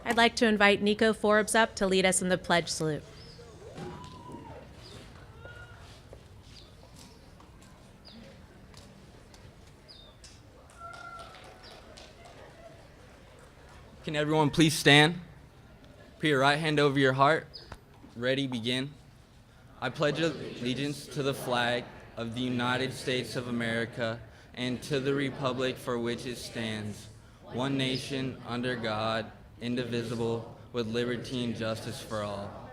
I'd like to invite Nico Forbes up to lead us in the pledge salute. Can everyone please stand? Put your right hand over your heart. Ready, begin. I pledge allegiance to the flag of the United States of America and to the republic for which it stands, one nation, under God, indivisible, with liberty and justice for all.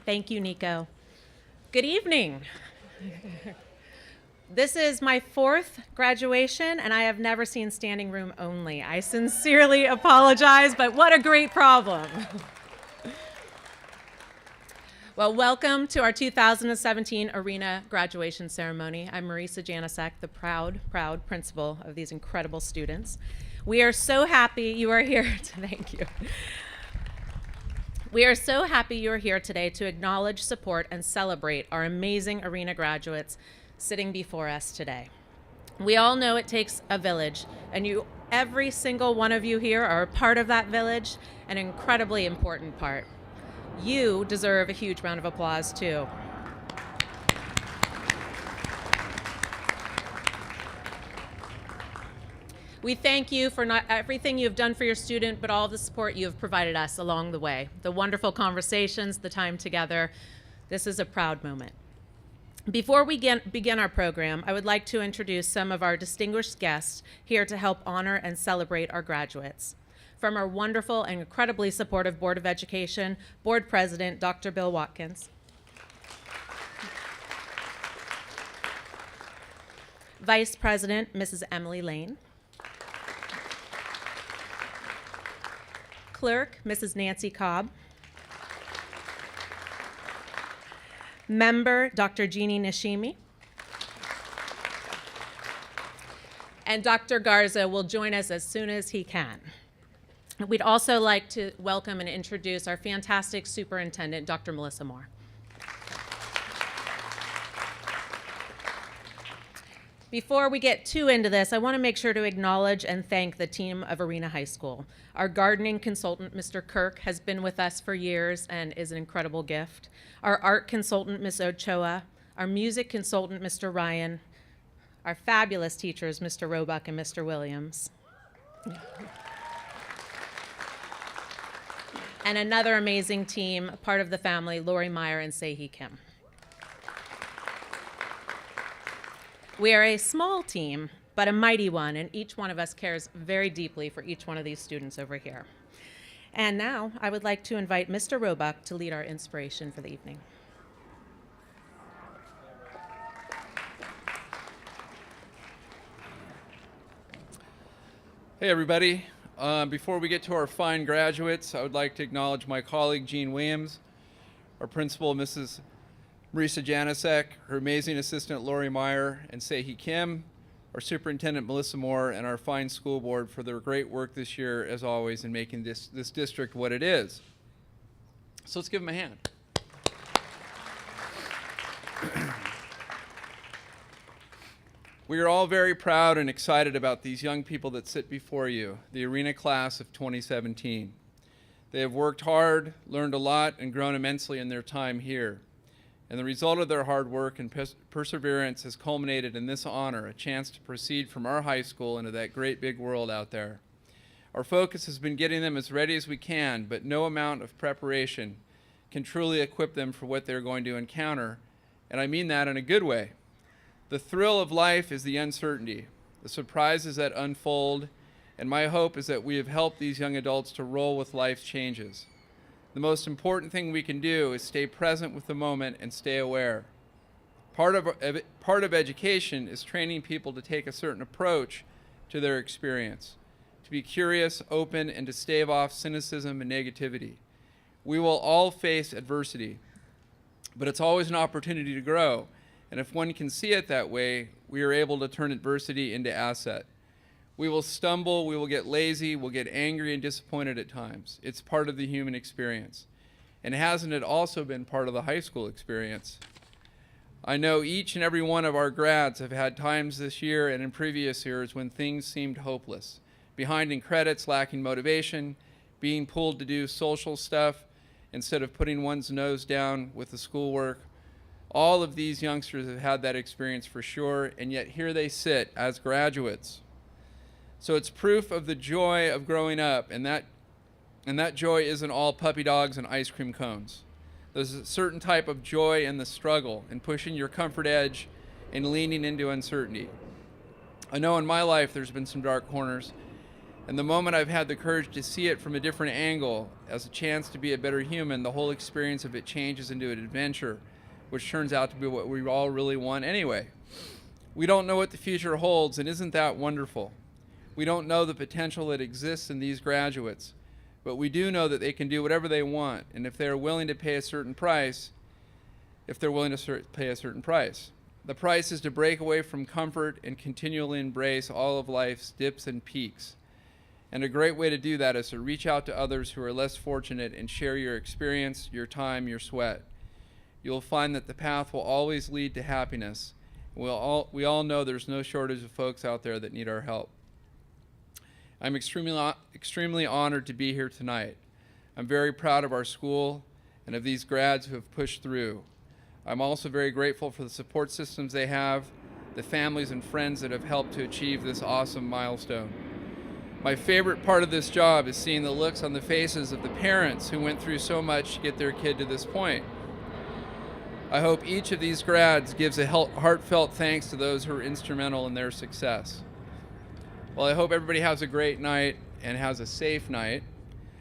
Thank you, Nico. Good evening. This is my fourth graduation, and I have never seen standing room only. I sincerely apologize, but what a great problem. Well, welcome to our 2017 Arena graduation ceremony. I'm Marisa Janicek, the proud principal of these incredible students. We are so happy you are here. Thank you. We are so happy you are here today to acknowledge, support, and celebrate our amazing Arena graduates sitting before us today. We all know it takes a village, and every single one of you here are a part of that village, an incredibly important part. You deserve a huge round of applause, too. We thank you for not everything you've done for your student, but all the support you have provided us along the way. The wonderful conversations, the time together. This is a proud moment. Before we begin our program, I would like to introduce some of our distinguished guests here to help honor and celebrate our graduates. From our wonderful and incredibly supportive Board of Education, Board President, Dr. Bill Watkins. Vice President, Mrs. Emily Lane. Clerk, Mrs. Nancy Cobb. Member, Dr. Jeannie Nishimi. And Dr. Garza will join us as soon as he can. We'd also like to welcome and introduce our fantastic superintendent, Dr. Melissa Moore. Before we get too into this, I want to make sure to acknowledge and thank the team of Arena High School. Our gardening consultant, Mr. Kirk, has been with us for years and is an incredible gift. Our art consultant, Ms. Ochoa, our music consultant, Mr. Ryan, our fabulous teachers, Mr. Roebuck and Mr. Williams. And another amazing team, part of the family, Lori Meyer and Sehi Kim. We are a small team, but a mighty one, and each one of us cares very deeply for each one of these students over here. And now, I would like to invite Mr. Roebuck to lead our inspiration for the evening. Hey, everybody. Before we get to our fine graduates, I would like to acknowledge my colleague, Jean Williams, our principal, Mrs. Marisa Janicek, her amazing assistant, Lori Meyer, and Sehi Kim, our superintendent, Melissa Moore, and our fine school board for their great work this year, as always, in making this district what it is. So let's give them a hand. We are all very proud and excited about these young people that sit before you, the Arena class of 2017. They have worked hard, learned a lot, and grown immensely in their time here. And the result of their hard work and perseverance has culminated in this honor, a chance to proceed from our high school into that great big world out there. Our focus has been getting them as ready as we can, but no amount of preparation can truly equip them for what they're going to encounter, and I mean that in a good way. The thrill of life is the uncertainty, the surprises that unfold, and my hope is that we have helped these young adults to roll with life's changes. The most important thing we can do is stay present with the moment and stay aware. Part of education is training people to take a certain approach to their experience, to be curious, open, and to stave off cynicism and negativity. We will all face adversity, but it's always an opportunity to grow. And if one can see it that way, we are able to turn adversity into asset. We will stumble, we will get lazy, we'll get angry and disappointed at times. It's part of the human experience. And hasn't it also been part of the high school experience? I know each and every one of our grads have had times this year and in previous years when things seemed hopeless. Behind in credits, lacking motivation, being pulled to do social stuff instead of putting one's nose down with the schoolwork. All of these youngsters have had that experience for sure, and yet here they sit as graduates. So it's proof of the joy of growing up, and that joy isn't all puppy dogs and ice cream cones. There's a certain type of joy in the struggle, in pushing your comfort edge and leaning into uncertainty. I know in my life there's been some dark corners, and the moment I've had the courage to see it from a different angle, as a chance to be a better human, the whole experience of it changes into an adventure, which turns out to be what we all really want anyway. We don't know what the future holds, and isn't that wonderful? We don't know the potential that exists in these graduates, but we do know that they can do whatever they want, and if they're willing to pay a certain price, the price is to break away from comfort and continually embrace all of life's dips and peaks. And a great way to do that is to reach out to others who are less fortunate and share your experience, your time, your sweat. You'll find that the path will always lead to happiness. We all know there's no shortage of folks out there that need our help. I'm extremely honored to be here tonight. I'm very proud of our school and of these grads who have pushed through. I'm also very grateful for the support systems they have, the families and friends that have helped to achieve this awesome milestone. My favorite part of this job is seeing the looks on the faces of the parents who went through so much to get their kid to this point. I hope each of these grads gives a heartfelt thanks to those who are instrumental in their success. Well, I hope everybody has a great night and has a safe night.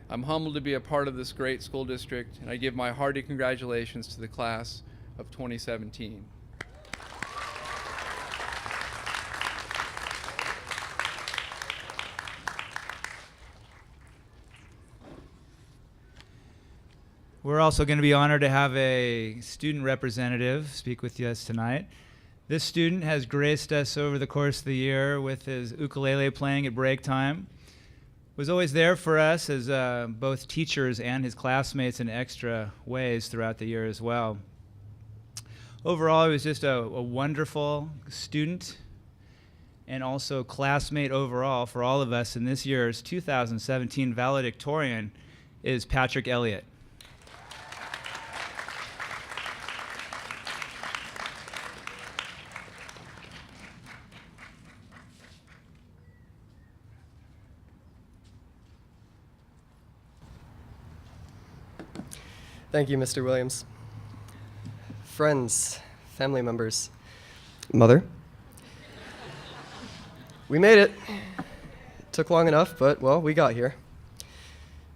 I'm humbled to be a part of this great school district, and I give my hearty congratulations to the class of 2017. We're also going to be honored to have a student representative speak with us tonight. This student has graced us over the course of the year with his ukulele playing at break time. Was always there for us as both teachers and his classmates in extra ways throughout the year as well. Overall, he was just a wonderful student and also classmate overall for all of us. And this year's 2017 valedictorian is Patrick Elliott. Thank you, Mr. Williams. Friends, family members, mother. We made it. It took long enough, but, well, we got here.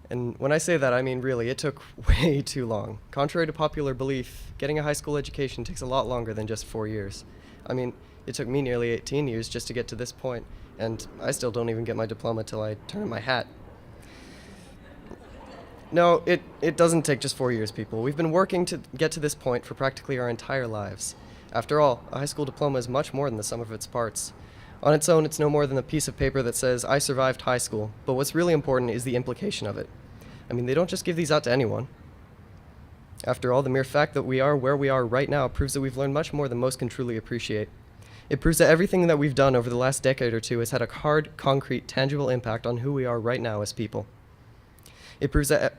And when I say that, I mean really, it took way too long. Contrary to popular belief, getting a high school education takes a lot longer than just 4 years. I mean, it took me nearly 18 years just to get to this point, and I still don't even get my diploma till I turn in my hat. No, it doesn't take just 4 years, people. We've been working to get to this point for practically our entire lives. After all, a high school diploma is much more than the sum of its parts. On its own, it's no more than a piece of paper that says, I survived high school, but what's really important is the implication of it. I mean, they don't just give these out to anyone. After all, the mere fact that we are where we are right now proves that we've learned much more than most can truly appreciate. It proves that everything that we've done over the last decade or two has had a hard, concrete, tangible impact on who we are right now as people. It proves that,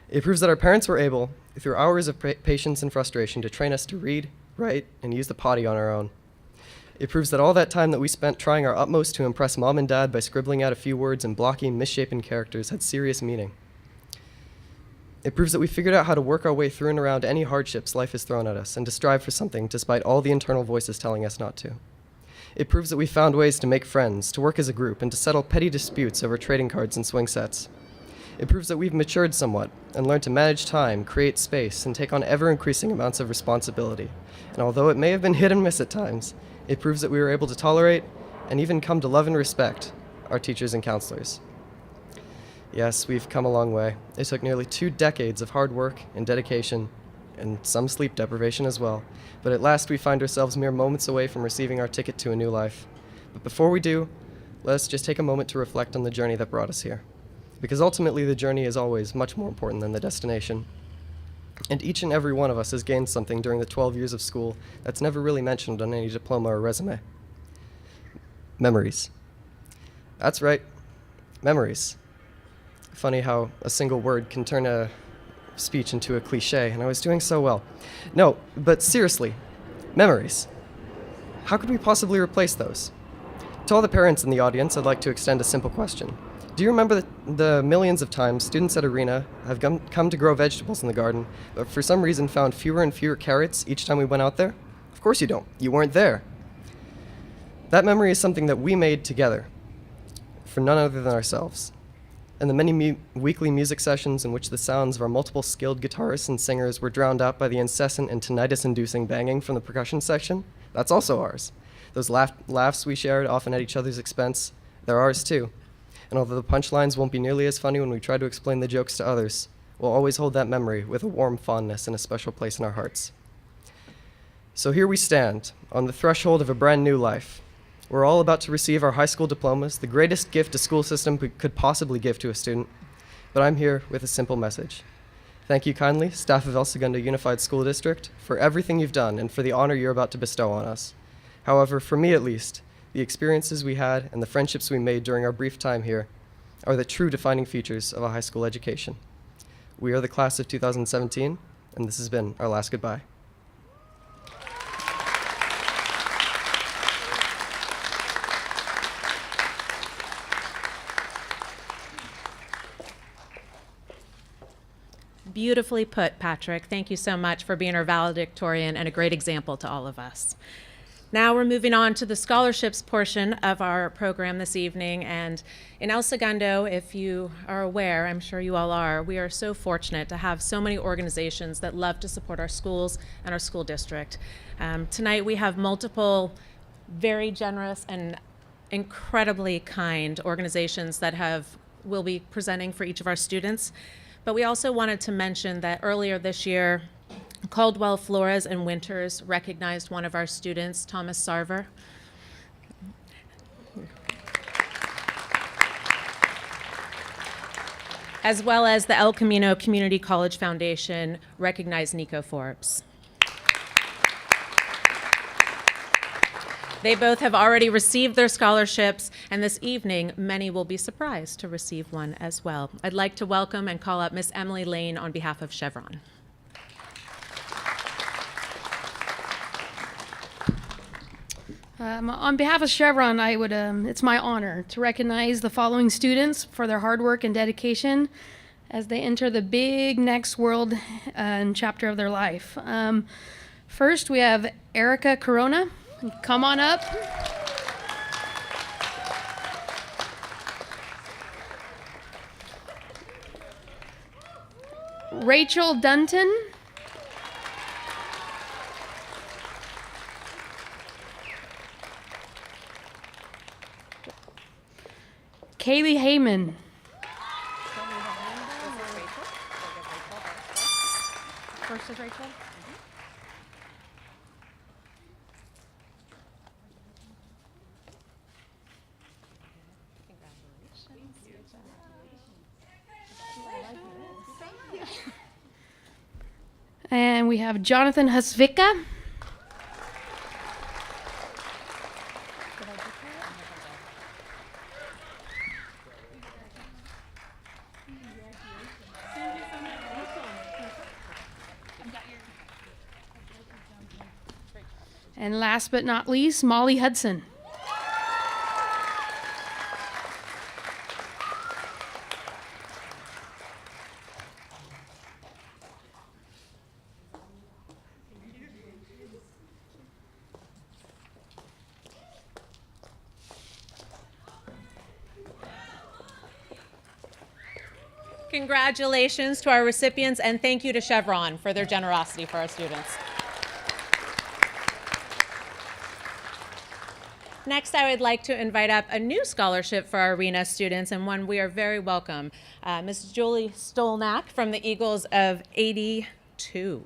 It proves that our parents were able, through hours of patience and frustration, to train us to read, write, and use the potty on our own. It proves that all that time that we spent trying our utmost to impress mom and dad by scribbling out a few words and blocking misshapen characters had serious meaning. It proves that we figured out how to work our way through and around any hardships life has thrown at us and to strive for something despite all the internal voices telling us not to. It proves that we found ways to make friends, to work as a group, and to settle petty disputes over trading cards and swing sets. It proves that we've matured somewhat and learned to manage time, create space, and take on ever-increasing amounts of responsibility. And although it may have been hit and miss at times, it proves that we were able to tolerate and even come to love and respect our teachers and counselors. Yes, we've come a long way. It took nearly 2 decades of hard work and dedication, and some sleep deprivation as well. But at last we find ourselves mere moments away from receiving our ticket to a new life. But before we do, let us just take a moment to reflect on the journey that brought us here. Because ultimately the journey is always much more important than the destination. And each and every one of us has gained something during the 12 years of school that's never really mentioned on any diploma or resume. Memories. That's right, memories. Funny how a single word can turn a speech into a cliche, and I was doing so well. No, but seriously, memories. How could we possibly replace those? To all the parents in the audience, I'd like to extend a simple question. Do you remember the millions of times students at Arena have come to grow vegetables in the garden, but for some reason found fewer and fewer carrots each time we went out there? Of course you don't. You weren't there. That memory is something that we made together, for none other than ourselves. And the many weekly music sessions in which the sounds of our multiple skilled guitarists and singers were drowned out by the incessant and tinnitus-inducing banging from the percussion section, that's also ours. Those laughs we shared, often at each other's expense, they're ours too. And although the punchlines won't be nearly as funny when we try to explain the jokes to others, we'll always hold that memory with a warm fondness and a special place in our hearts. So here we stand, on the threshold of a brand new life. We're all about to receive our high school diplomas, the greatest gift a school system could possibly give to a student. But I'm here with a simple message. Thank you kindly, staff of El Segundo Unified School District, for everything you've done and for the honor you're about to bestow on us. However, for me at least, the experiences we had and the friendships we made during our brief time here are the true defining features of a high school education. We are the class of 2017, and this has been our last goodbye. Beautifully put, Patrick. Thank you so much for being our valedictorian and a great example to all of us. Now we're moving on to the scholarships portion of our program this evening. And in El Segundo, if you are aware, I'm sure you all are, we are so fortunate to have so many organizations that love to support our schools and our school district. Tonight we have multiple very generous and incredibly kind organizations that will be presenting for each of our students. But we also wanted to mention that earlier this year, Caldwell, Flores, and Winters recognized one of our students, Thomas Sarver. As well as the El Camino Community College Foundation recognized Nico Forbes. They both have already received their scholarships, and this evening, many will be surprised to receive one as well. I'd like to welcome and call up Miss Emily Lane on behalf of Chevron. On behalf of Chevron, it's my honor to recognize the following students for their hard work and dedication as they enter the big next world and chapter of their life. First, we have Erica Corona. Come on up. Rachel Dunton. Kaylee Heyman. First is Rachel. And we have Jonathan Husvika. And last but not least, Molly Hudson. Congratulations to our recipients, and thank you to Chevron for their generosity for our students. Next, I would like to invite up a new scholarship for our Arena students, and one we are very welcome. Ms. Julie Stolnak from the Eagles of '82.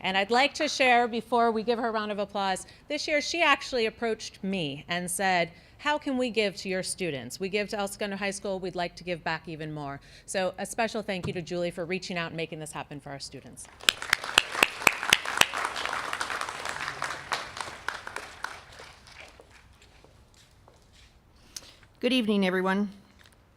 And I'd like to share, before we give her a round of applause, this year she actually approached me and said, how can we give to your students? We give to El Segundo High School, we'd like to give back even more. So a special thank you to Julie for reaching out and making this happen for our students. Good evening, everyone.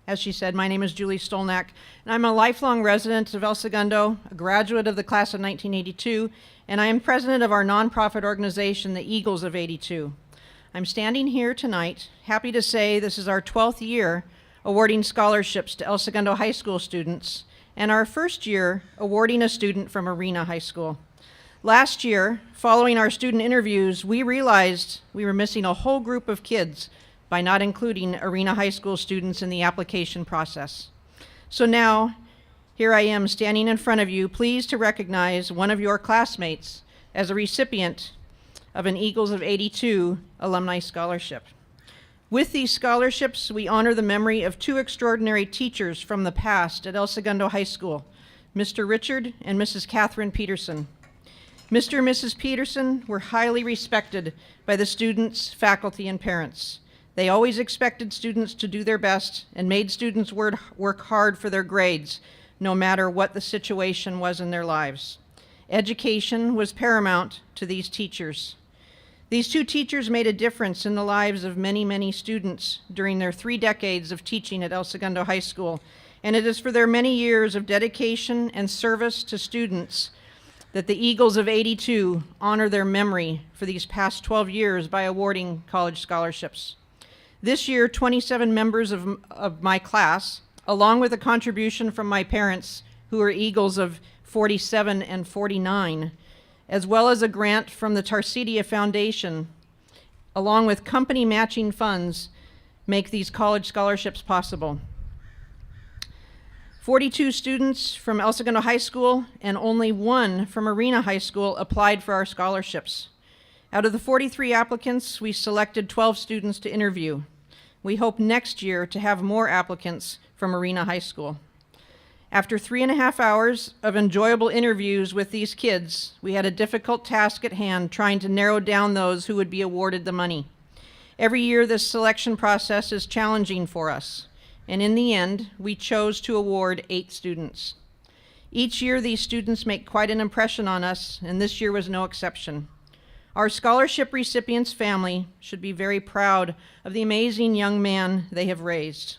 As she said, my name is Julie Stolnak, and I'm a lifelong resident of El Segundo, a graduate of the class of 1982, and I am president of our nonprofit organization, the Eagles of 82. I'm standing here tonight, happy to say this is our 12th year awarding scholarships to El Segundo High School students, and our first year awarding a student from Arena High School. Last year, following our student interviews, we realized we were missing a whole group of kids by not including Arena High School students in the application process. So now, here I am standing in front of you, pleased to recognize one of your classmates as a recipient of an Eagles of 82 alumni scholarship. With these scholarships, we honor the memory of two extraordinary teachers from the past at El Segundo High School, Mr. Richard and Mrs. Catherine Peterson. Mr. and Mrs. Peterson were highly respected by the students, faculty, and parents. They always expected students to do their best and made students work hard for their grades, no matter what the situation was in their lives. Education was paramount to these teachers. These two teachers made a difference in the lives of many, many students during their 3 decades of teaching at El Segundo High School, and it is for their many years of dedication and service to students that the Eagles of 82 honor their memory for these past 12 years by awarding college scholarships. This year, 27 members of my class, along with a contribution from my parents, who are Eagles of 47 and 49, as well as a grant from the Tarsidia Foundation, along with company matching funds, make these college scholarships possible. 42 students from El Segundo High School and only 1 from Arena High School applied for our scholarships. Out of the 43 applicants, we selected 12 students to interview. We hope next year to have more applicants from Arena High School. After 3.5 hours of enjoyable interviews with these kids, we had a difficult task at hand trying to narrow down those who would be awarded the money. Every year, this selection process is challenging for us, and in the end, we chose to award 8 students. Each year, these students make quite an impression on us, and this year was no exception. Our scholarship recipients' family should be very proud of the amazing young man they have raised.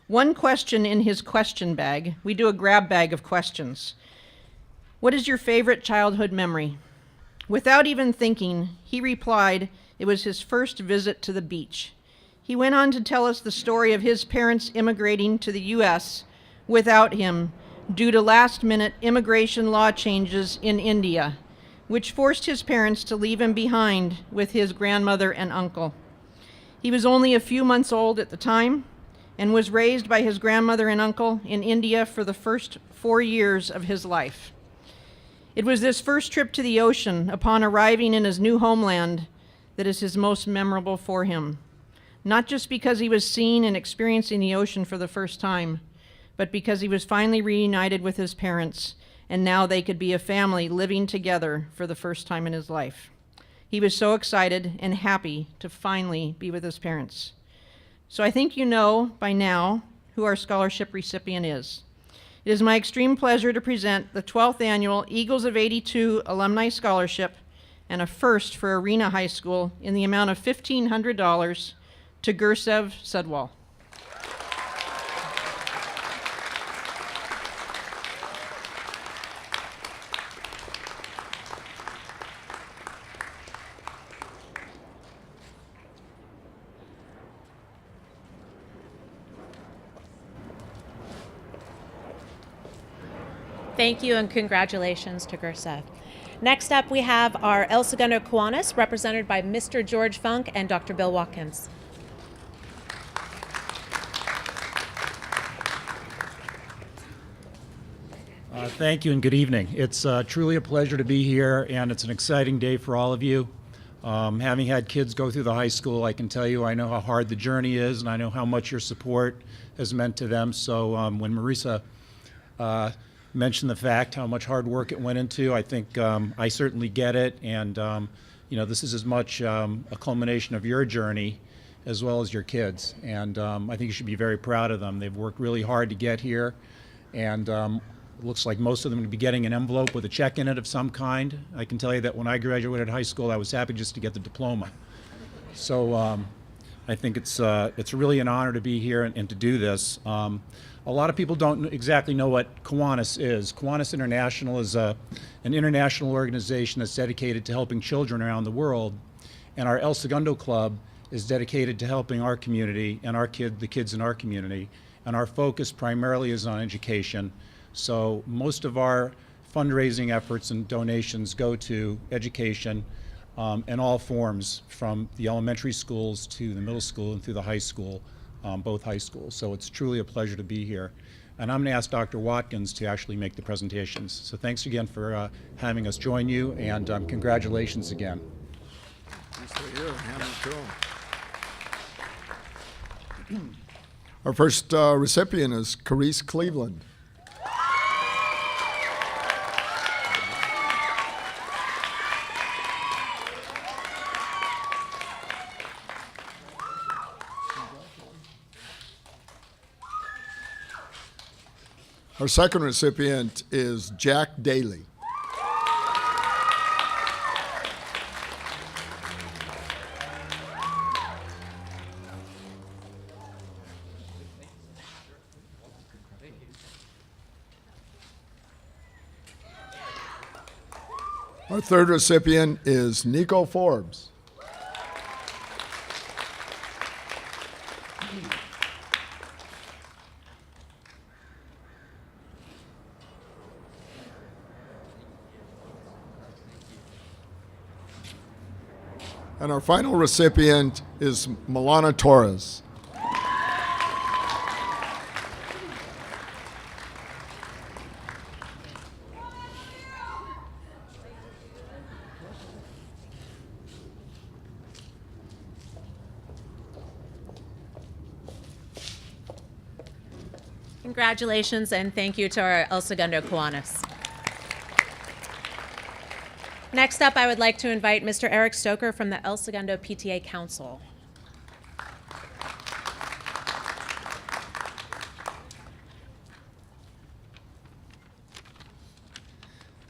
One question in his question bag, we do a grab bag of questions. What is your favorite childhood memory? Without even thinking, he replied it was his first visit to the beach. He went on to tell us the story of his parents immigrating to the U.S. without him due to last-minute immigration law changes in India, which forced his parents to leave him behind with his grandmother and uncle. He was only a few months old at the time and was raised by his grandmother and uncle in India for the first 4 years of his life. It was this first trip to the ocean upon arriving in his new homeland that is his most memorable for him. Not just because he was seeing and experiencing the ocean for the first time, but because he was finally reunited with his parents, and now they could be a family living together for the first time in his life. He was so excited and happy to finally be with his parents. So I think you know by now who our scholarship recipient is. It is my extreme pleasure to present the 12th annual Eagles of 82 Alumni Scholarship and a first for Arena High School in the amount of $1,500 to Gursev Sedwal. Thank you and congratulations to Gursev. Next up, we have our El Segundo Kiwanis, represented by Mr. George Funk and Dr. Bill Watkins. Thank you and good evening. It's truly a pleasure to be here, and it's an exciting day for all of you. Having had kids go through the high school, I can tell you I know how hard the journey is, and I know how much your support has meant to them. So when Marisa mention the fact how much hard work it went into. I think I certainly get it, and this is as much a culmination of your journey as well as your kids, and I think you should be very proud of them. They've worked really hard to get here, and it looks like most of them will be getting an envelope with a check in it of some kind. I can tell you that when I graduated high school, I was happy just to get the diploma. So I think it's really an honor to be here and to do this. A lot of people don't exactly know what Kiwanis is. Kiwanis International is an international organization that's dedicated to helping children around the world, and our El Segundo Club is dedicated to helping our community and the kids in our community, and our focus primarily is on education. So most of our fundraising efforts and donations go to education in all forms, from the elementary schools to the middle school and through the high school, both high schools. So it's truly a pleasure to be here. And I'm going to ask Dr. Watkins to actually make the presentations. So thanks again for having us join you, and congratulations again. Our first recipient is Carice Cleveland. Our second recipient is Jack Daly. Our third recipient is Nico Forbes. And our final recipient is Milana Torres. Congratulations, and thank you to our El Segundo Kiwanis. Next up, I would like to invite Mr. Eric Stoker from the El Segundo PTA Council.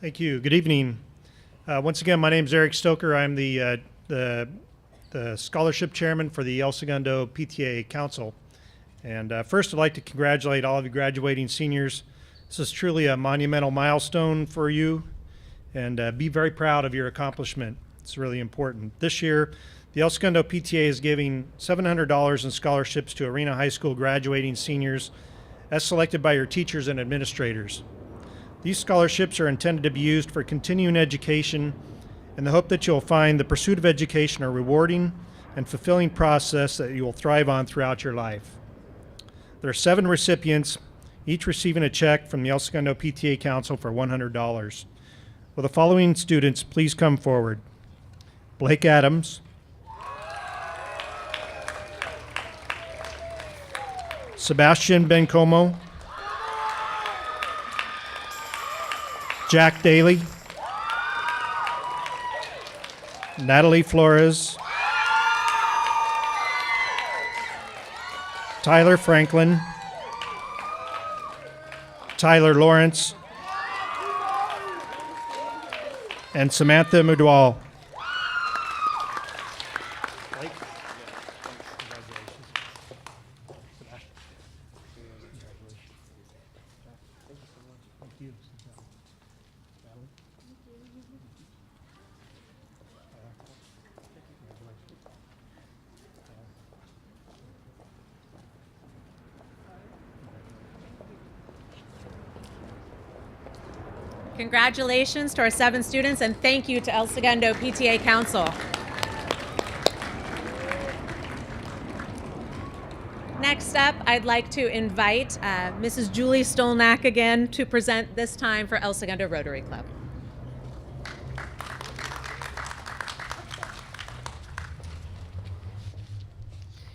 Thank you. Good evening. Once again, my name is Eric Stoker. I'm the scholarship chairman for the El Segundo PTA Council. And first, I'd like to congratulate all of you graduating seniors. This is truly a monumental milestone for you, and be very proud of your accomplishment. It's really important. This year, the El Segundo PTA is giving $700 in scholarships to Arena High School graduating seniors as selected by your teachers and administrators. These scholarships are intended to be used for continuing education in the hope that you'll find the pursuit of education a rewarding and fulfilling process that you will thrive on throughout your life. There are 7 recipients, each receiving a check from the El Segundo PTA Council for $100. Will the following students please come forward? Blake Adams, Sebastian Bencomo, Jack Daly, Natalie Flores, Tyler Franklin, Tyler Lawrence, and Samantha Mudwal. Congratulations to our 7 students, and thank you to El Segundo PTA Council. Next up, I'd like to invite Mrs. Julie Stolnak again to present, this time for El Segundo Rotary Club.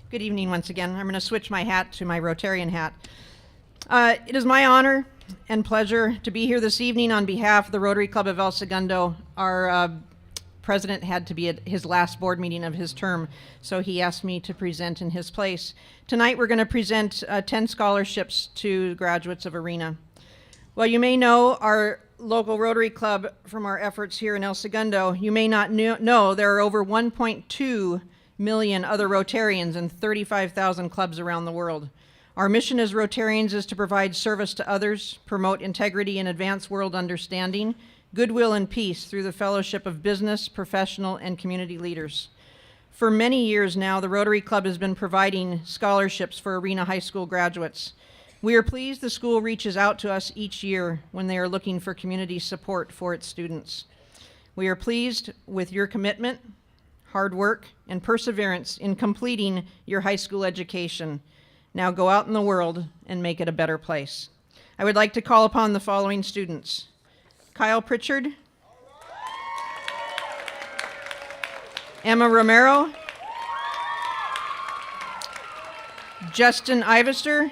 Good evening once again. I'm going to switch my hat to my Rotarian hat. It is my honor and pleasure to be here this evening on behalf of the Rotary Club of El Segundo. Our president had to be at his last board meeting of his term, so he asked me to present in his place. Tonight we're going to present 10 scholarships to graduates of Arena. Well, you may know our local Rotary Club from our efforts here in El Segundo. You may not know there are over 1.2 million other Rotarians and 35,000 clubs around the world. Our mission as Rotarians is to provide service to others, promote integrity and advance world understanding, goodwill and peace through the fellowship of business, professional, and community leaders. For many years now, the Rotary Club has been providing scholarships for Arena High School graduates. We are pleased the school reaches out to us each year when they are looking for community support for its students. We are pleased with your commitment, hard work, and perseverance in completing your high school education. Now go out in the world and make it a better place. I would like to call upon the following students: Kyle Pritchard, Emma Romero, Justin Ivester,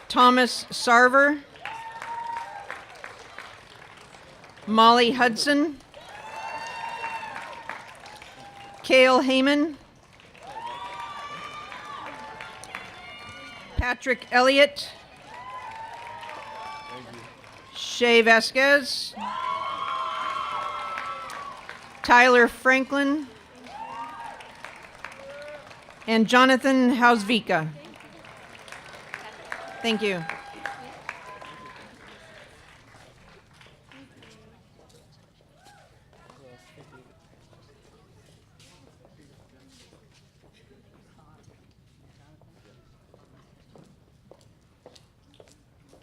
Thomas Sarver, Molly Hudson, Cale Heyman, Patrick Elliott, Shay Vasquez, Tyler Franklin, and Jonathan Hausvika. Thank you.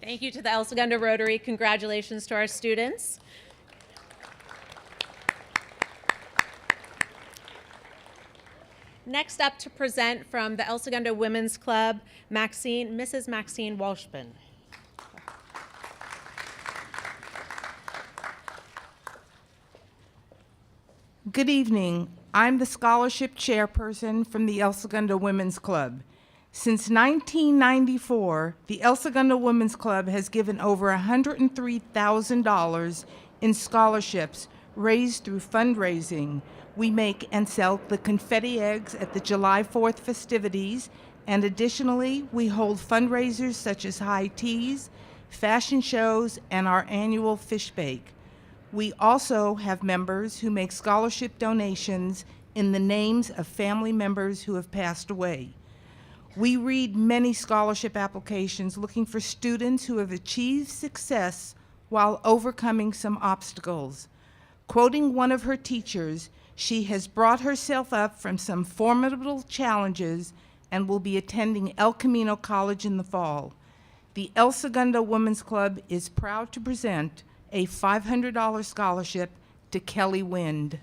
Thank you to the El Segundo Rotary. Congratulations to our students. Next up to present from the El Segundo Women's Club, Mrs. Maxine Walshman. Good evening. I'm the scholarship chairperson from the El Segundo Women's Club. Since 1994, the El Segundo Women's Club has given over $103,000 in scholarships raised through fundraising. We make and sell the confetti eggs at the July 4th festivities, and additionally, we hold fundraisers such as high teas, fashion shows, and our annual fish bake. We also have members who make scholarship donations in the names of family members who have passed away. We read many scholarship applications looking for students who have achieved success while overcoming some obstacles. Quoting one of her teachers, she has brought herself up from some formidable challenges and will be attending El Camino College in the fall. The El Segundo Women's Club is proud to present a $500 scholarship to Kelly Wind.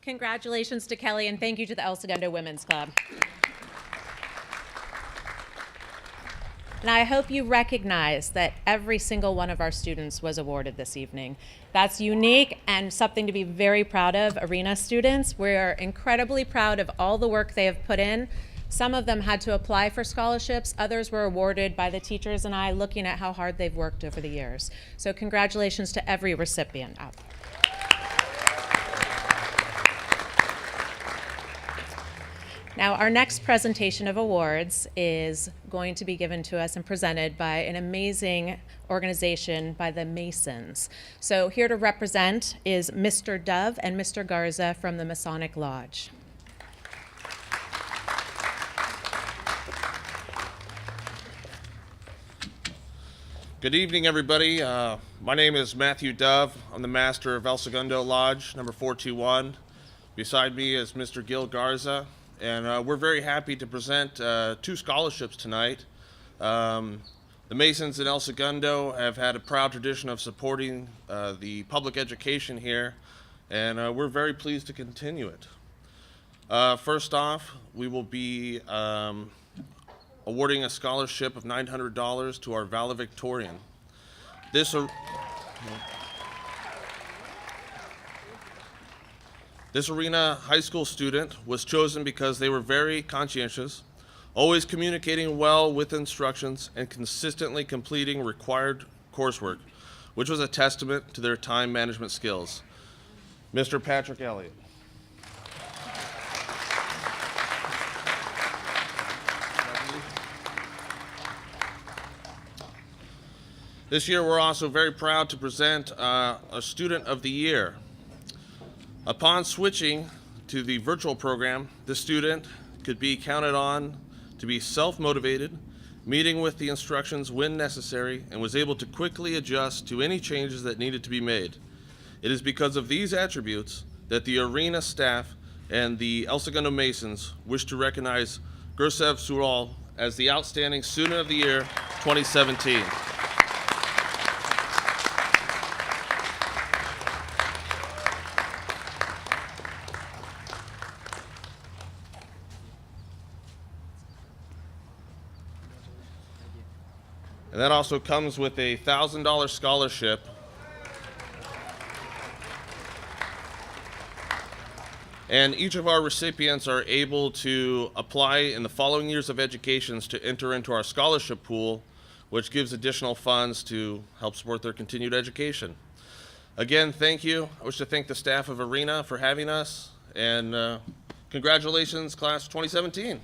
Congratulations to Kelly, and thank you to the El Segundo Women's Club. And I hope you recognize that every single one of our students was awarded this evening. That's unique and something to be very proud of. Arena students, we're incredibly proud of all the work they have put in. Some of them had to apply for scholarships. Others were awarded by the teachers and I, looking at how hard they've worked over the years. So congratulations to every recipient out there. Now, our next presentation of awards is going to be given to us and presented by an amazing organization by the Masons. So here to represent is Mr. Dove and Mr. Garza from the Masonic Lodge. Good evening, everybody. My name is Matthew Dove. I'm the master of El Segundo Lodge, number 421. Beside me is Mr. Gil Garza. And we're very happy to present 2 scholarships tonight. The Masons in El Segundo have had a proud tradition of supporting the public education here, and we're very pleased to continue it. First off, we will be awarding a scholarship of $900 to our valedictorian. This Arena High School student was chosen because they were very conscientious, always communicating well with instructions, and consistently completing required coursework, which was a testament to their time management skills. Mr. Patrick Elliott. This year, we're also very proud to present a Student of the Year. Upon switching to the virtual program, the student could be counted on to be self-motivated, meeting with the instructions when necessary, and was able to quickly adjust to any changes that needed to be made. It is because of these attributes that the Arena staff and the El Segundo Masons wish to recognize Gursev Sural as the Outstanding Student of the Year 2017. And that also comes with a $1,000 scholarship. And each of our recipients are able to apply in the following years of education to enter into our scholarship pool, which gives additional funds to help support their continued education. Again, thank you. I wish to thank the staff of Arena for having us, and congratulations, class 2017.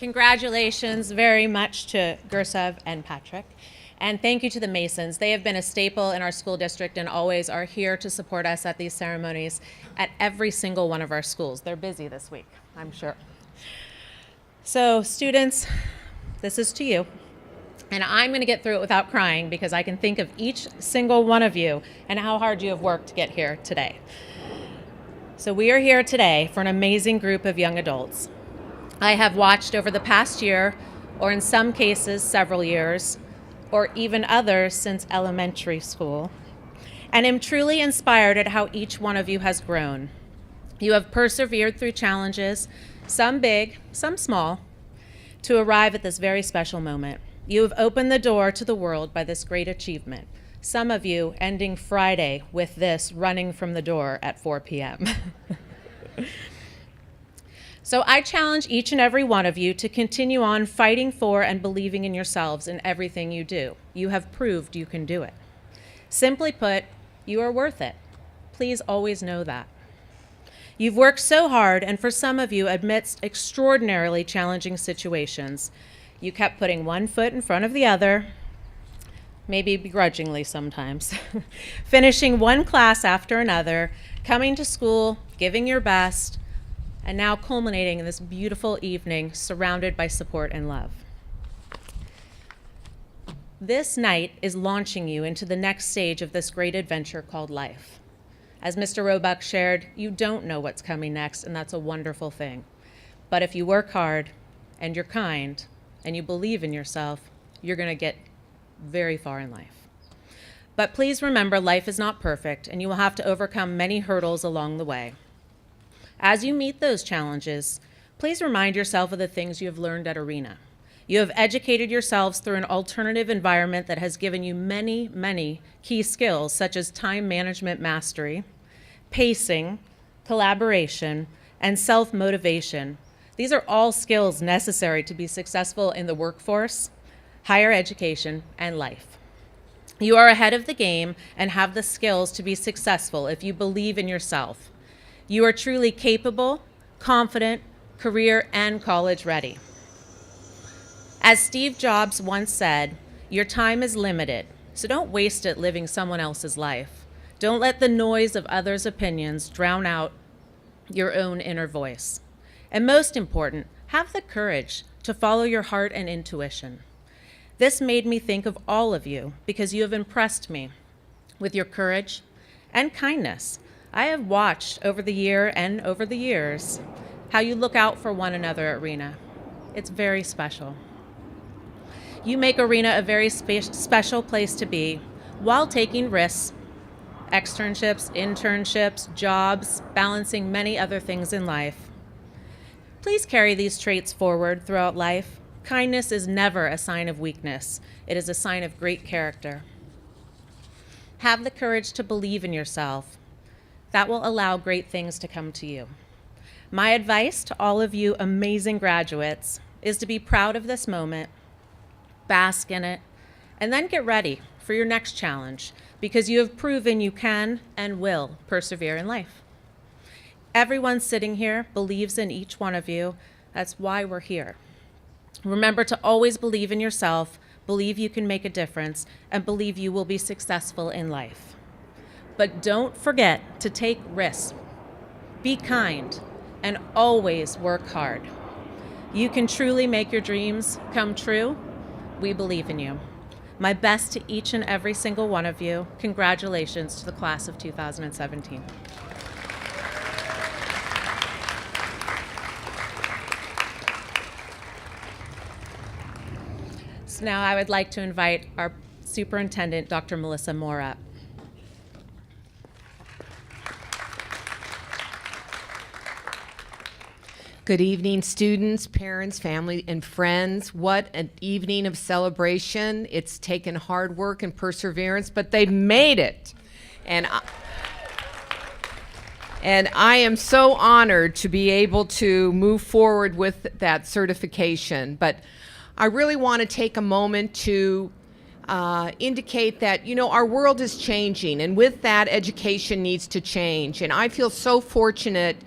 Congratulations very much to Gursev and Patrick. And thank you to the Masons. They have been a staple in our school district and always are here to support us at these ceremonies at every single one of our schools. They're busy this week, I'm sure. So students, this is to you. And I'm going to get through it without crying because I can think of each single one of you and how hard you have worked to get here today. So we are here today for an amazing group of young adults. I have watched over the past year, or in some cases several years, or even others since elementary school, and am truly inspired at how each one of you has grown. You have persevered through challenges, some big, some small, to arrive at this very special moment. You have opened the door to the world by this great achievement, some of you ending Friday with this running from the door at 4 p.m. So I challenge each and every one of you to continue on fighting for and believing in yourselves in everything you do. You have proved you can do it. Simply put, you are worth it. Please always know that. You've worked so hard, and for some of you, amidst extraordinarily challenging situations, you kept putting one foot in front of the other, maybe begrudgingly sometimes, finishing one class after another, coming to school, giving your best, and now culminating in this beautiful evening surrounded by support and love. This night is launching you into the next stage of this great adventure called life. As Mr. Roebuck shared, you don't know what's coming next, and that's a wonderful thing. But if you work hard, and you're kind, and you believe in yourself, you're going to get very far in life. But please remember, life is not perfect, and you will have to overcome many hurdles along the way. As you meet those challenges, please remind yourself of the things you have learned at Arena. You have educated yourselves through an alternative environment that has given you many, many key skills, such as time management mastery, pacing, collaboration, and self-motivation. These are all skills necessary to be successful in the workforce, higher education, and life. You are ahead of the game and have the skills to be successful if you believe in yourself. You are truly capable, confident, career, and college ready. As Steve Jobs once said, your time is limited, so don't waste it living someone else's life. Don't let the noise of others' opinions drown out your own inner voice. And most important, have the courage to follow your heart and intuition. This made me think of all of you because you have impressed me with your courage and kindness. I have watched over the year and over the years how you look out for one another at Arena. It's very special. You make Arena a very special place to be, while taking risks, externships, internships, jobs, balancing many other things in life. Please carry these traits forward throughout life. Kindness is never a sign of weakness. It is a sign of great character. Have the courage to believe in yourself. That will allow great things to come to you. My advice to all of you amazing graduates is to be proud of this moment, bask in it, and then get ready for your next challenge because you have proven you can and will persevere in life. Everyone sitting here believes in each one of you. That's why we're here. Remember to always believe in yourself, believe you can make a difference, and believe you will be successful in life. But don't forget to take risks. Be kind, and always work hard. You can truly make your dreams come true. We believe in you. My best to each and every single one of you. Congratulations to the class of 2017. So now I would like to invite our superintendent, Dr. Melissa Moore, up. Good evening, students, parents, family, and friends. What an evening of celebration. It's taken hard work and perseverance, but they've made it. And I am so honored to be able to move forward with that certification. But I really want to take a moment to indicate that, you know, our world is changing, and with that, education needs to change. And I feel so fortunate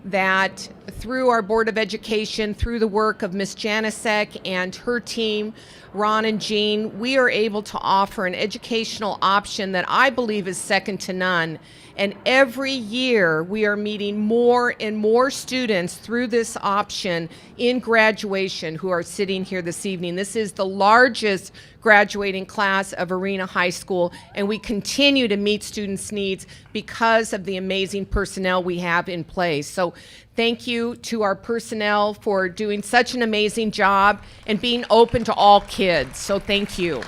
that through our Board of Education, through the work of Ms. Janicek and her team, Ron and Jean, we are able to offer an educational option that I believe is second to none. And every year we are meeting more and more students through this option in graduation who are sitting here this evening. This is the largest graduating class of Arena High School, and we continue to meet students' needs because of the amazing personnel we have in place. So thank you to our personnel for doing such an amazing job and being open to all kids. So thank you.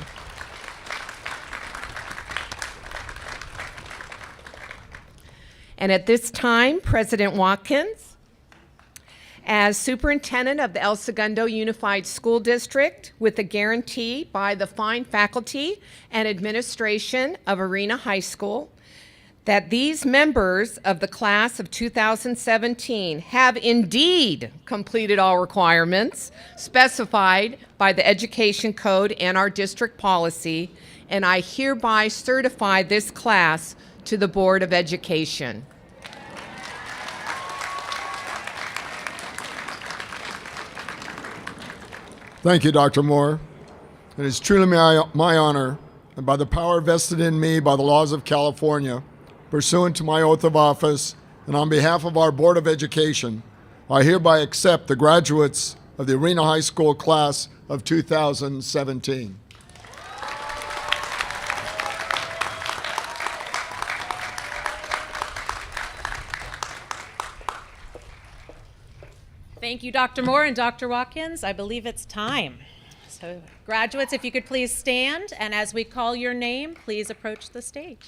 And at this time, President Watkins, as superintendent of the El Segundo Unified School District, with a guarantee by the fine faculty and administration of Arena High School, that these members of the class of 2017 have indeed completed all requirements specified by the Education Code and our district policy, and I hereby certify this class to the Board of Education. Thank you, Dr. Moore. It is truly my honor, and by the power vested in me by the laws of California, pursuant to my oath of office, and on behalf of our Board of Education, I hereby accept the graduates of the Arena High School class of 2017. Thank you, Dr. Moore and Dr. Watkins. I believe it's time. So graduates, if you could please stand, and as we call your name, please approach the stage.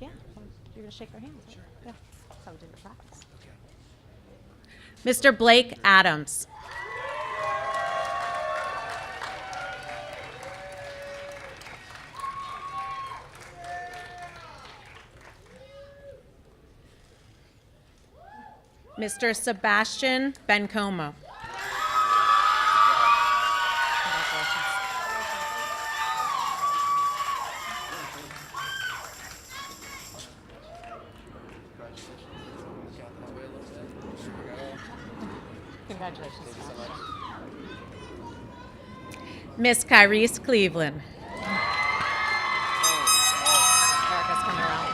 Yeah, you're going to shake our hands. Right? Yeah, that's how we did it in practice. Mr. Blake Adams. Mr. Sebastian Bencomo. Congratulations. Miss Kyrese Cleveland. Erica's coming around.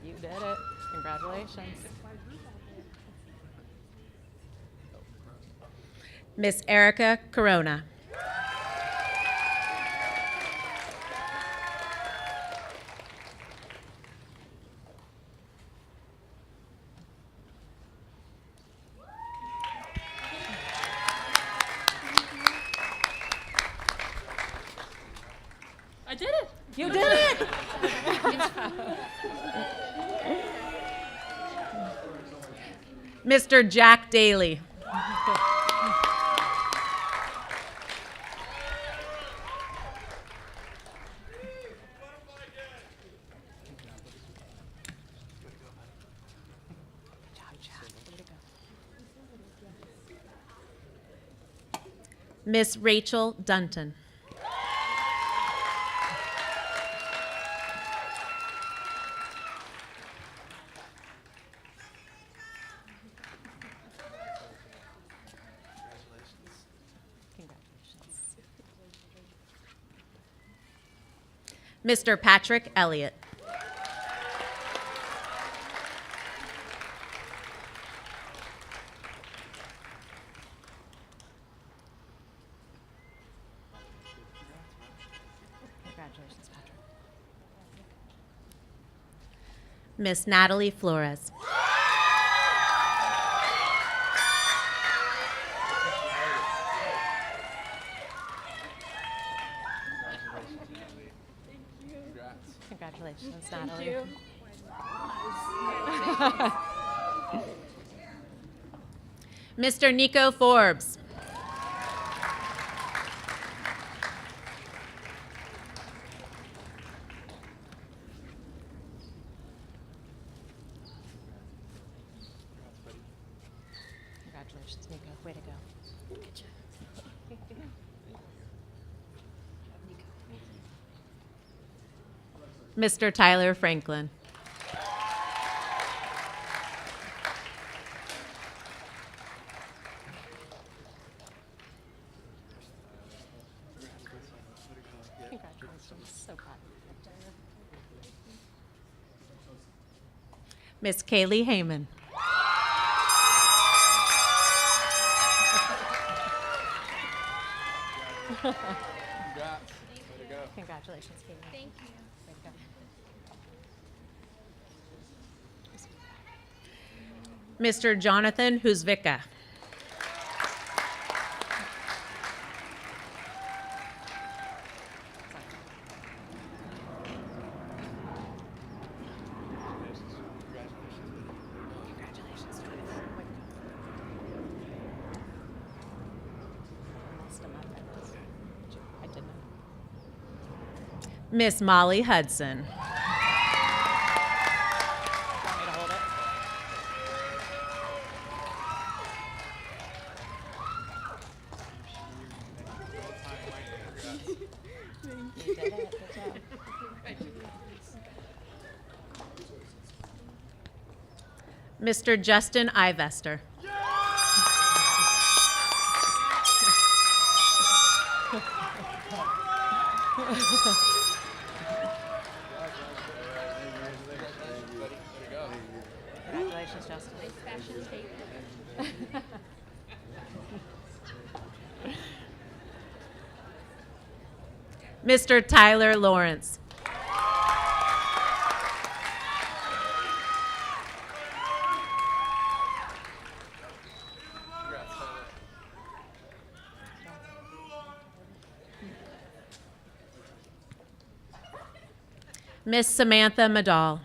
You did it. Congratulations. Miss Erica Corona. it. You did it. Mr. Jack Daly. Miss Rachel Dunton. Mr. Patrick Elliott. Congratulations, Patrick. Miss Natalie Flores. Congratulations, Natalie. Mr. Nico Forbes. Congratulations, Nico. Way to go. Good job. Mr. Tyler Franklin. Congratulations. So proud. Miss Kaylee Heyman. Congratulations, Kaylee. Thank you. Mr. Jonathan Huzvika. Miss Molly Hudson. Mr. Justin Ivester. Congratulations, Justin. Nice fashion tape. Mr. Tyler Lawrence. Miss Samantha Madal.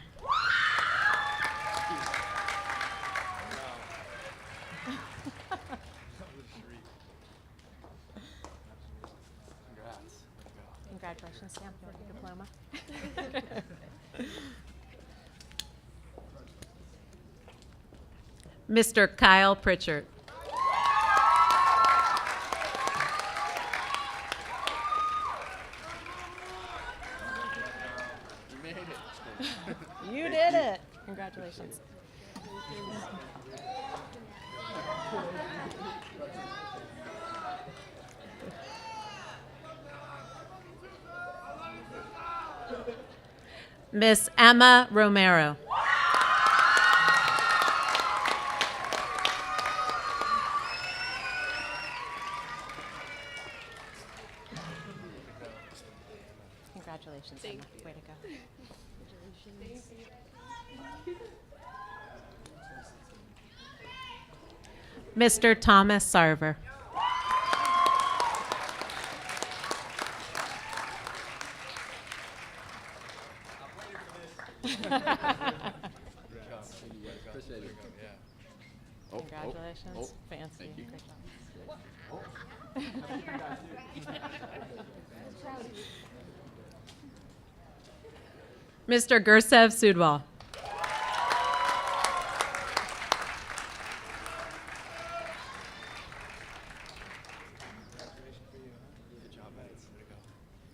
Congratulations, Sam, for your diploma. Mr. Kyle Pritchard. You did it. Congratulations. Miss Emma Romero. Congratulations, Emma. Way to go. Mr. Thomas Sarver. Congratulations. Fancy. Great job. Mr. Gursev Sudwal.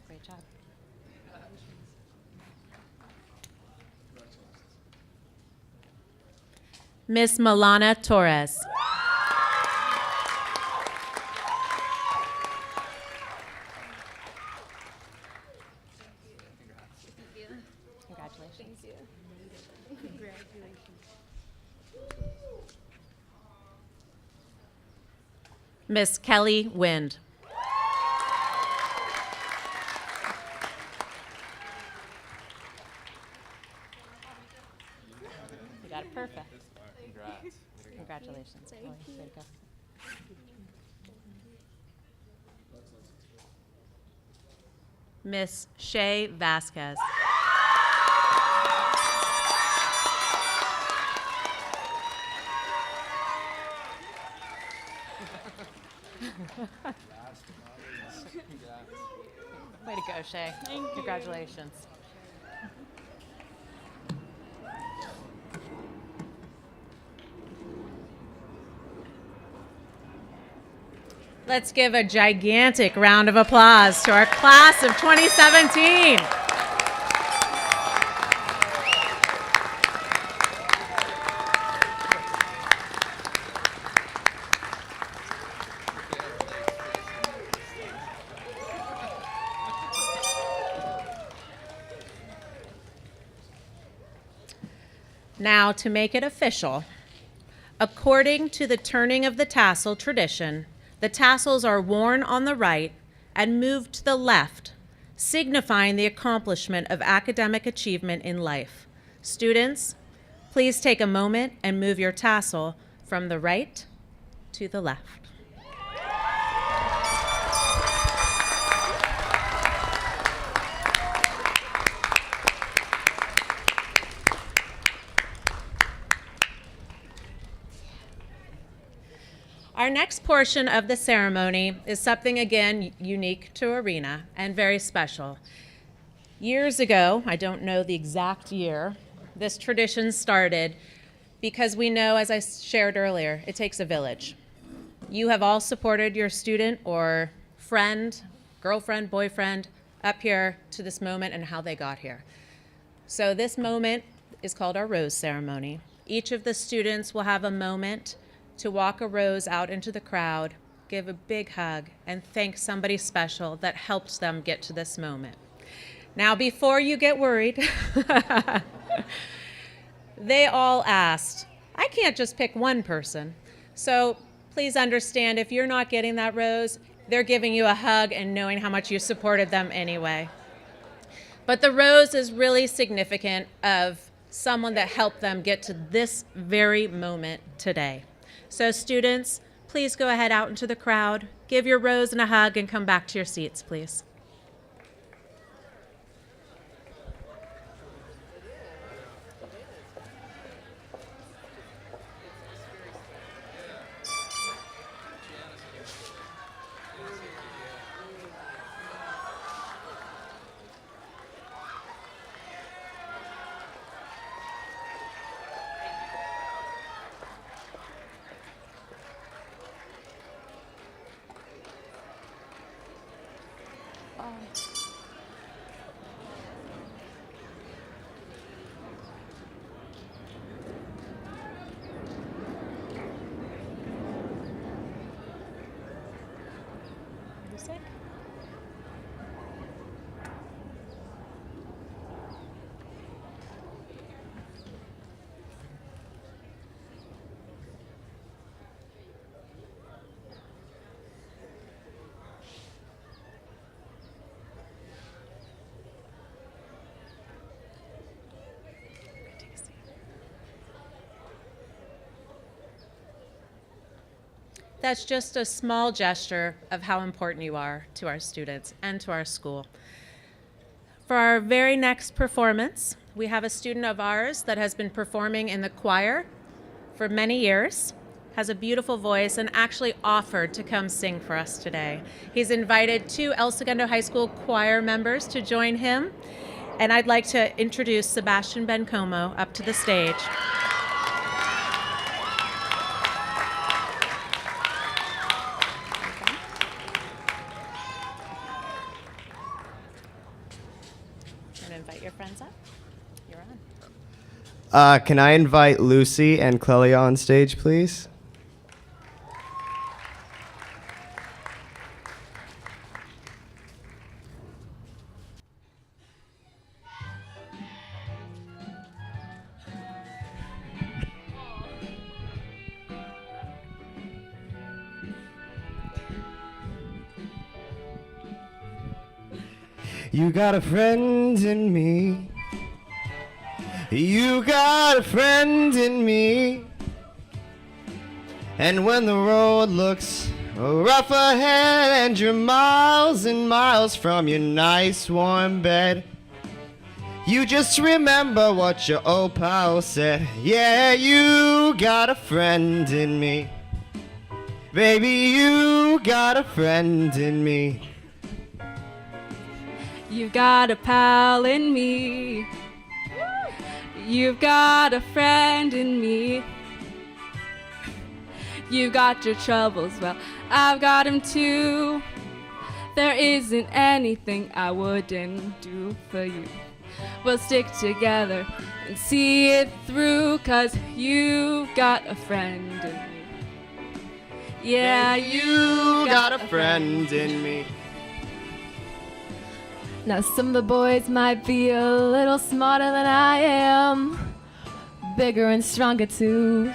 Great job. Miss Milana Torres. Congratulations. Miss Kelly Wind. You got it perfect. Congrats. Congratulations. Kelly. Way to go. Miss Shay Vasquez. Way to go, Shay. Congratulations. Let's give a gigantic round of applause to our class of 2017. Now, to make it official, according to the turning of the tassel tradition, the tassels are worn on the right and moved to the left, signifying the accomplishment of academic achievement in life. Students, please take a moment and move your tassel from the right to the left. Our next portion of the ceremony is something, again, unique to Arena and very special. Years ago, I don't know the exact year, this tradition started because we know, as I shared earlier, it takes a village. You have all supported your student or friend, girlfriend, boyfriend, up here to this moment and how they got here. So this moment is called our rose ceremony. Each of the students will have a moment to walk a rose out into the crowd, give a big hug, and thank somebody special that helped them get to this moment. Now, before you get worried, they all asked, I can't just pick one person. So please understand, if you're not getting that rose, they're giving you a hug and knowing how much you supported them anyway. But the rose is really significant of someone that helped them get to this very moment today. So students, please go ahead out into the crowd, give your rose and a hug, and come back to your seats, please. That's just a small gesture of how important you are to our students and to our school. For our very next performance, we have a student of ours that has been performing in the choir for many years, has a beautiful voice, and actually offered to come sing for us today. He's invited 2 El Segundo High School choir members to join him, and I'd like to introduce Sebastian Bencomo up to the stage. And invite your friends up. You're on. Can I invite Lucy and Clelia on stage, please? You got a friend in me. You got a friend in me. And when the road looks rough ahead and you're miles and miles from your nice warm bed, you just remember what your old pal said. Yeah, you got a friend in me. Baby, you got a friend in me. You got a pal in me. You've got a friend in me. You got your troubles, well, I've got 'em too. There isn't anything I wouldn't do for you. We'll stick together and see it through, 'cause you've got a friend in me. Yeah, You got a friend in me. Now some of the boys might be a little smarter than I am, bigger and stronger too,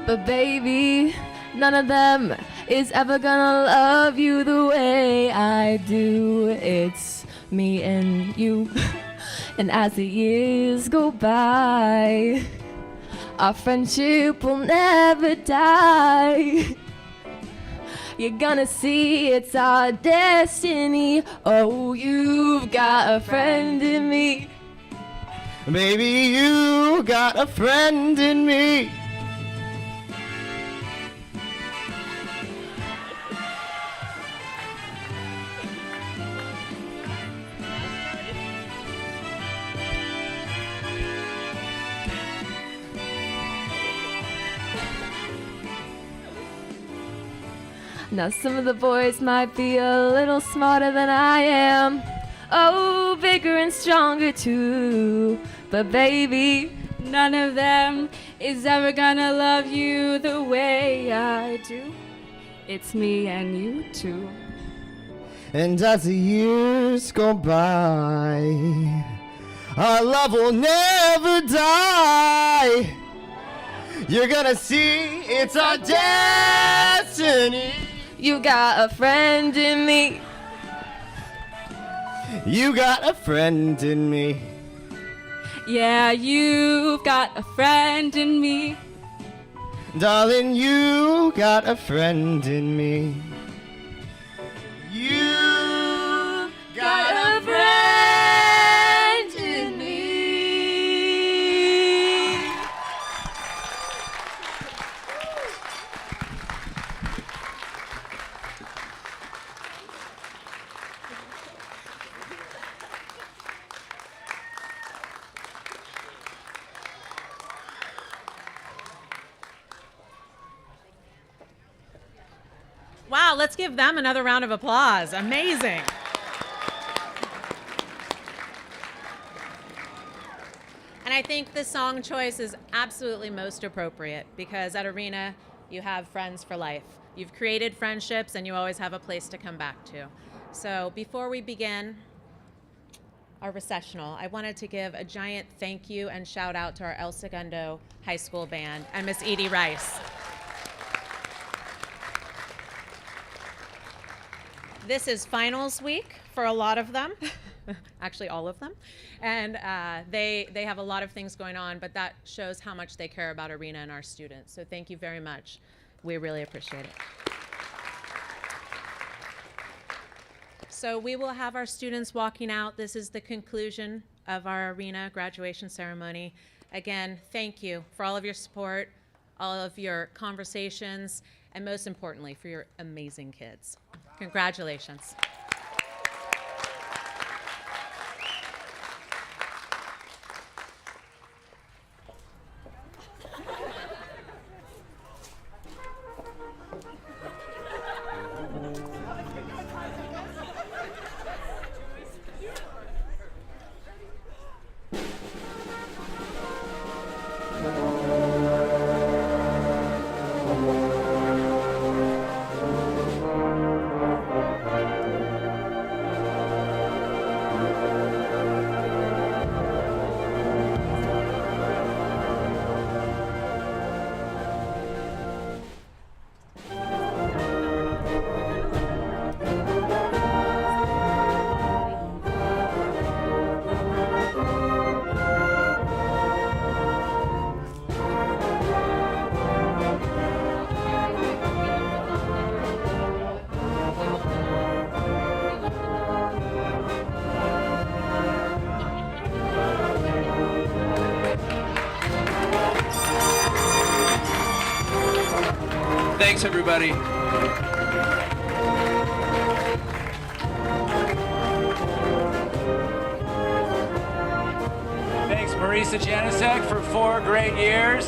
but baby, none of them is ever gonna love you the way I do. It's me and you. And as the years go by, our friendship will never die. You're gonna see it's our destiny. Oh, you've got a friend in me. Baby, you got a friend in me. Now some of the boys might be a little smarter than I am, oh, bigger and stronger too, but baby, none of them is ever gonna love you the way I do. It's me and you too. And as the years go by, our love will never die. You're gonna see it's our destiny. You got a friend in me. You got a friend in me. Yeah, you've got a friend in me. Darling, you got a friend in me. You got a friend in me. Wow, let's give them another round of applause. Amazing. And I think the song choice is absolutely most appropriate because at Arena, you have friends for life. You've created friendships and you always have a place to come back to. So before we begin our recessional, I wanted to give a giant thank you and shout out to our El Segundo High School band and Miss Edie Rice. This is finals week for a lot of them, actually all of them, and they have a lot of things going on, but that shows how much they care about Arena and our students. So thank you very much. We really appreciate it. So we will have our students walking out. This is the conclusion of our arena graduation ceremony. Again, thank you for all of your support, all of your conversations, and most importantly, for your amazing kids. Congratulations. Thanks, everybody. Thanks, Marisa Janicek, for 4 great years.